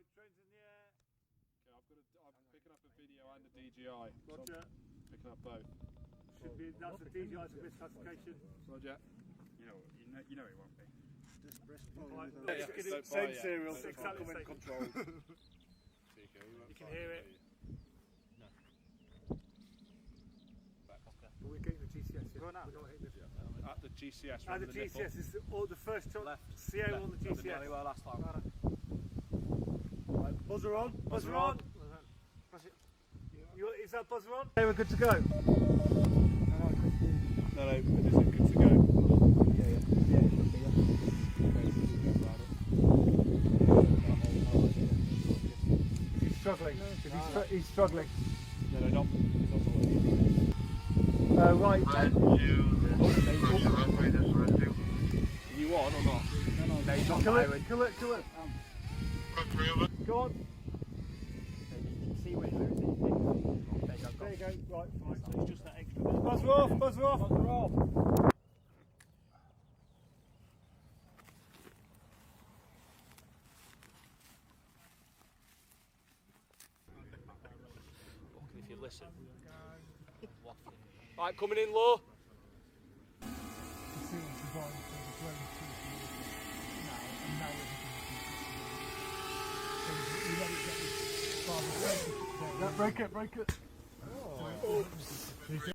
Right, trains in the air. Okay, I'm picking up a video and the DJI. Roger. So picking up both. Should be, that's the DJI's misclassification. Roger. You know it won't be. Right, Yeah, it's same serial, Don't exactly the same. Controlled. You can hear it. No. But we're getting the GCS. Yeah. We're not hitting the At the GCS. At the GCS is the first truck. CO on the GCS. Very well last time. Right, buzzer on. Buzzer on. Is that buzzer on? Okay, we're good to go. No, it isn't good to go. He's struggling. He's struggling. No, not. Right. You on or not? No, he's not Kill firing. it. Kill it. Kill it. Go on. You can see where you're losing. There you go. Right, fine. So it's just that extra bit. Buzzer off. Buzzer off. Buzzer off. If you listen. Right, coming in low. Break it.